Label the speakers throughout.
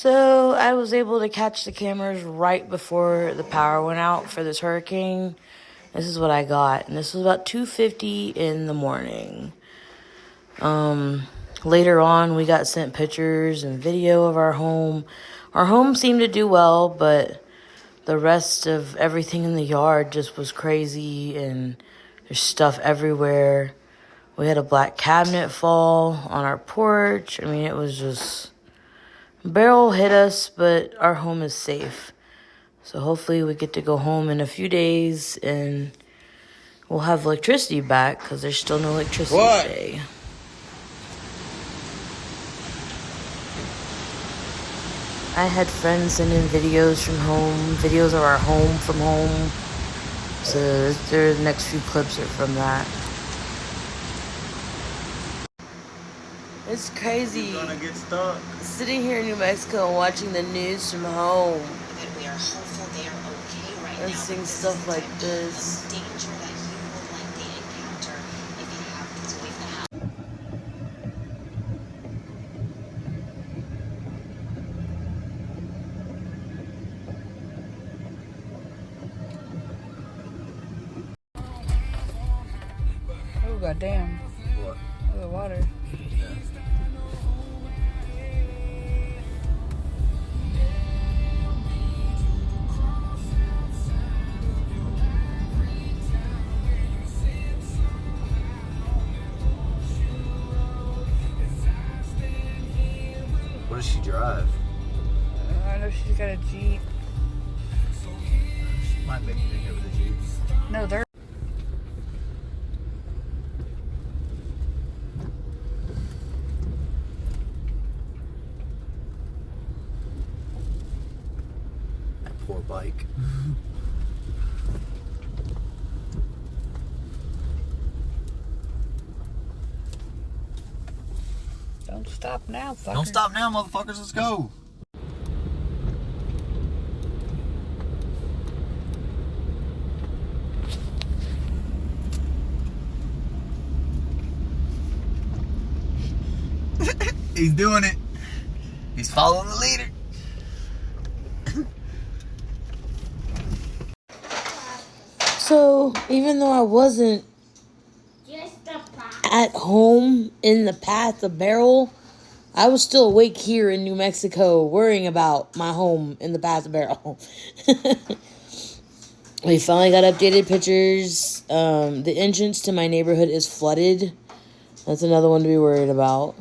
Speaker 1: So I was able to catch the cameras right before the power went out for this hurricane. This is what I got, and this was about 2:50 in the morning. Later on, we got sent pictures and video of our home. Our home seemed to do well, but the rest of everything in the yard just was crazy, and there's stuff everywhere. We had a black cabinet fall on our porch. I mean, it was just... Beryl hit us, but our home is safe. So hopefully we get to go home in a few days and we'll have electricity back because there's still no electricity today. I had friends send in videos from home, videos of our home from home. So the next few clips are from that. It's crazy.
Speaker 2: You're gonna get stuck.
Speaker 1: Sitting here in New Mexico and watching the news from home.
Speaker 3: We are hopeful they are okay right
Speaker 1: and
Speaker 3: now.
Speaker 1: seeing stuff like this.
Speaker 3: The danger that you will likely encounter if you have to leave the house.
Speaker 4: Oh, goddamn.
Speaker 2: What?
Speaker 4: Oh, the water.
Speaker 2: Yeah. What does she drive?
Speaker 4: I know she's got a Jeep.
Speaker 2: She might make it in here with a Jeep.
Speaker 4: No, they're...
Speaker 2: That poor bike.
Speaker 4: Don't stop now, fucker.
Speaker 2: Don't stop now, motherfuckers. Let's go. He's doing it. He's following the leader.
Speaker 1: So, even though I wasn't at home in the path of Beryl, I was still awake here in New Mexico worrying about my home in the path of Beryl. We finally got updated pictures. The entrance to my neighborhood is flooded. That's another one to be worried about.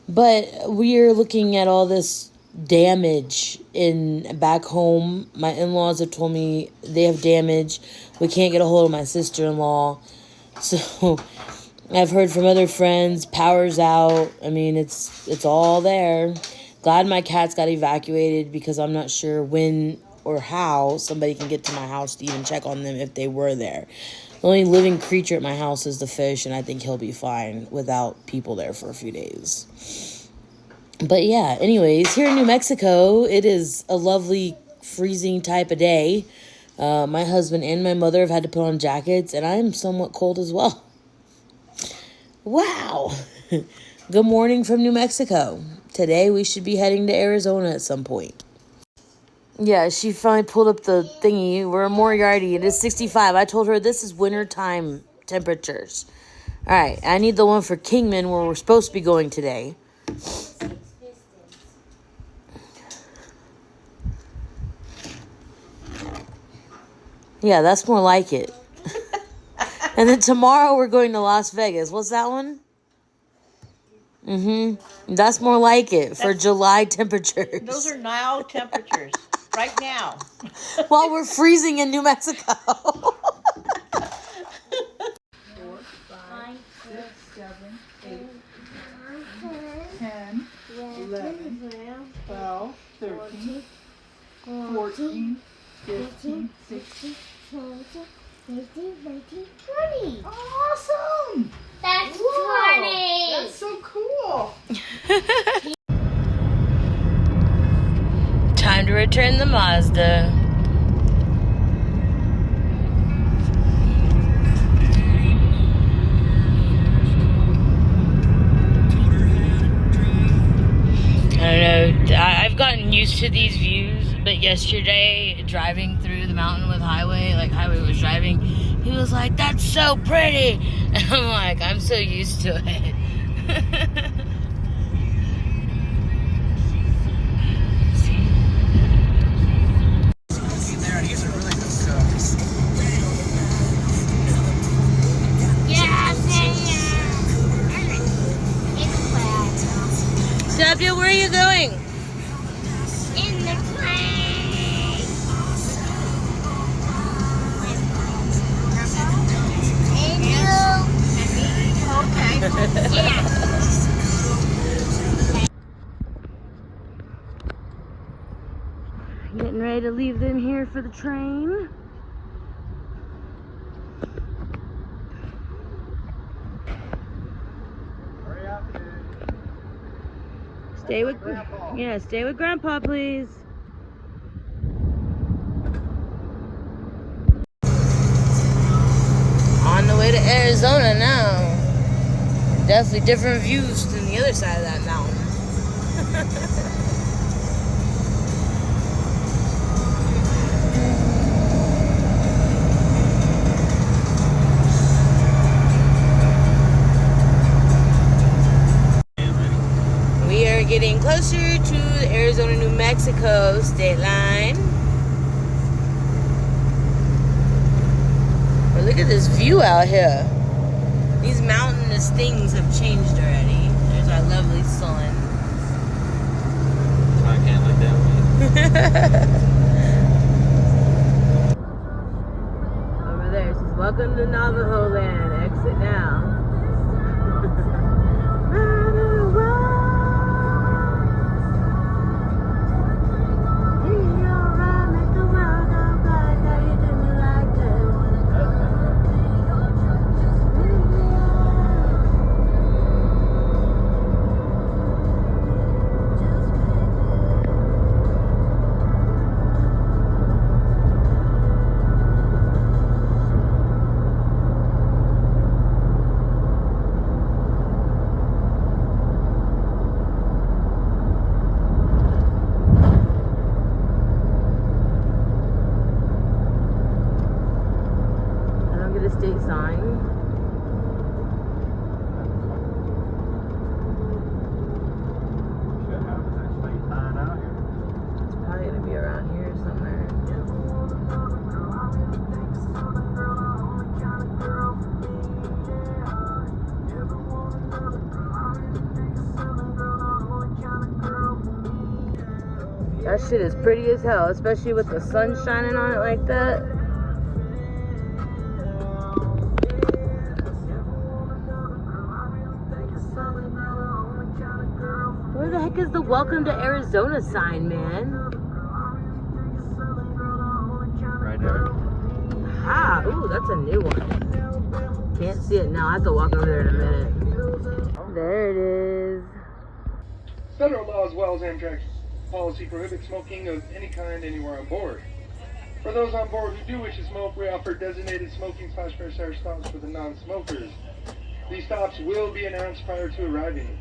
Speaker 1: But we are looking at all this damage in back home. My in-laws have told me they have damage. We can't get a hold of my sister-in-law. So I've heard from other friends, power's out. I mean, it's all there. Glad my cats got evacuated because I'm not sure when or how somebody can get to my house to even check on them if they were there. The only living creature at my house is the fish, and I think he'll be fine without people there for a few days. But yeah, anyways, here in New Mexico, it is a lovely freezing type of day. My husband and my mother have had to put on jackets, and I am somewhat cold as well. Wow. Good morning from New Mexico. Today we should be heading to Arizona at some point. Yeah, she finally pulled up the thingy. We're in Moriarty. It is 65. I told her this is wintertime temperatures. All right, I need the one for Kingman where we're supposed to be going today. Yeah, that's more like it. And then tomorrow we're going to Las Vegas. What's that one? That's more like it for July temperatures.
Speaker 5: Those are now temperatures. Right now.
Speaker 1: While we're freezing in New Mexico.
Speaker 4: 4, 5, 6, 7, 8, 10, 11, 12, 13, 14, 15, 16.
Speaker 6: 15, 19, 20.
Speaker 4: Awesome!
Speaker 6: That's
Speaker 4: Whoa,
Speaker 6: 20.
Speaker 4: That's so cool.
Speaker 1: Time to return the Mazda. I don't know. I've gotten to these views, but yesterday driving through the mountain with Highway was driving, he was like, "That's so pretty," and I'm like, I'm so used to it. Tapia, where are you going?
Speaker 6: In the plane. And you. Okay. Yeah.
Speaker 1: Getting ready to leave them here for the train. Stay with Grandpa, please. On the way to Arizona now. Definitely different views than the other side of that mountain. We are getting closer to the Arizona-New Mexico state line. But look at this view out here. These mountainous things have changed already. There's our lovely sun.
Speaker 2: I can't look that way.
Speaker 1: Over there it says, "Welcome to Navajo land. Exit now." State sign. It's probably gonna be around here somewhere. That shit is pretty as hell, especially with the sun shining on it like that. Where the heck is the "Welcome to Arizona" sign, man?
Speaker 2: Right there.
Speaker 1: Ah, ooh, that's a new one. Can't see it now. I have to walk over there in a minute. There it is.
Speaker 7: Federal law, as well as Amtrak's policy, prohibits smoking of any kind anywhere on board. For those on board who do wish to smoke, we offer designated smoking/fair stops for the non-smokers. These stops will be announced prior to arriving.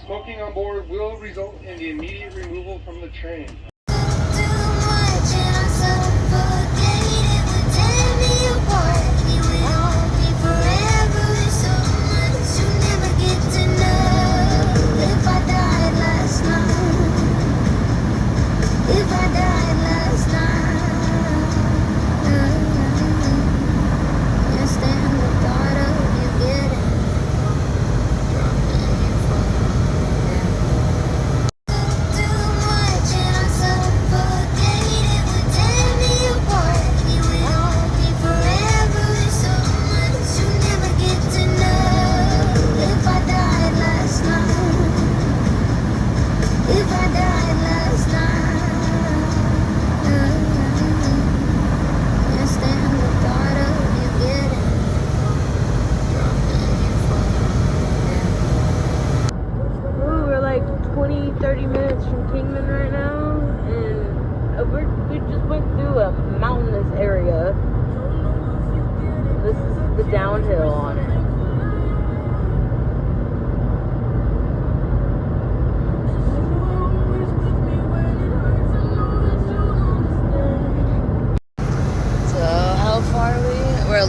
Speaker 7: Smoking on board will result in the immediate removal from the train.
Speaker 1: Ooh, we're like 20-30 minutes from Kingman right now, and we just went through a mountainous area. This is the downhill on it.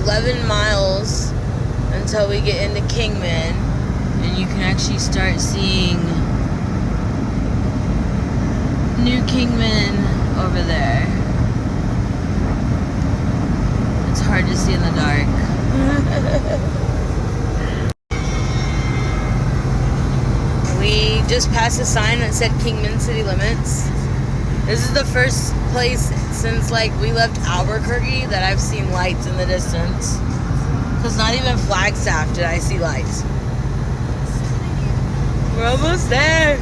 Speaker 1: 11 miles until we get into Kingman, and you can actually start seeing New Kingman over there. It's hard to see in the dark. We just passed a sign that said Kingman City Limits. This is the first place since like we left Albuquerque that I've seen lights in the distance. Cause not even Flagstaff did I see lights. We're almost there.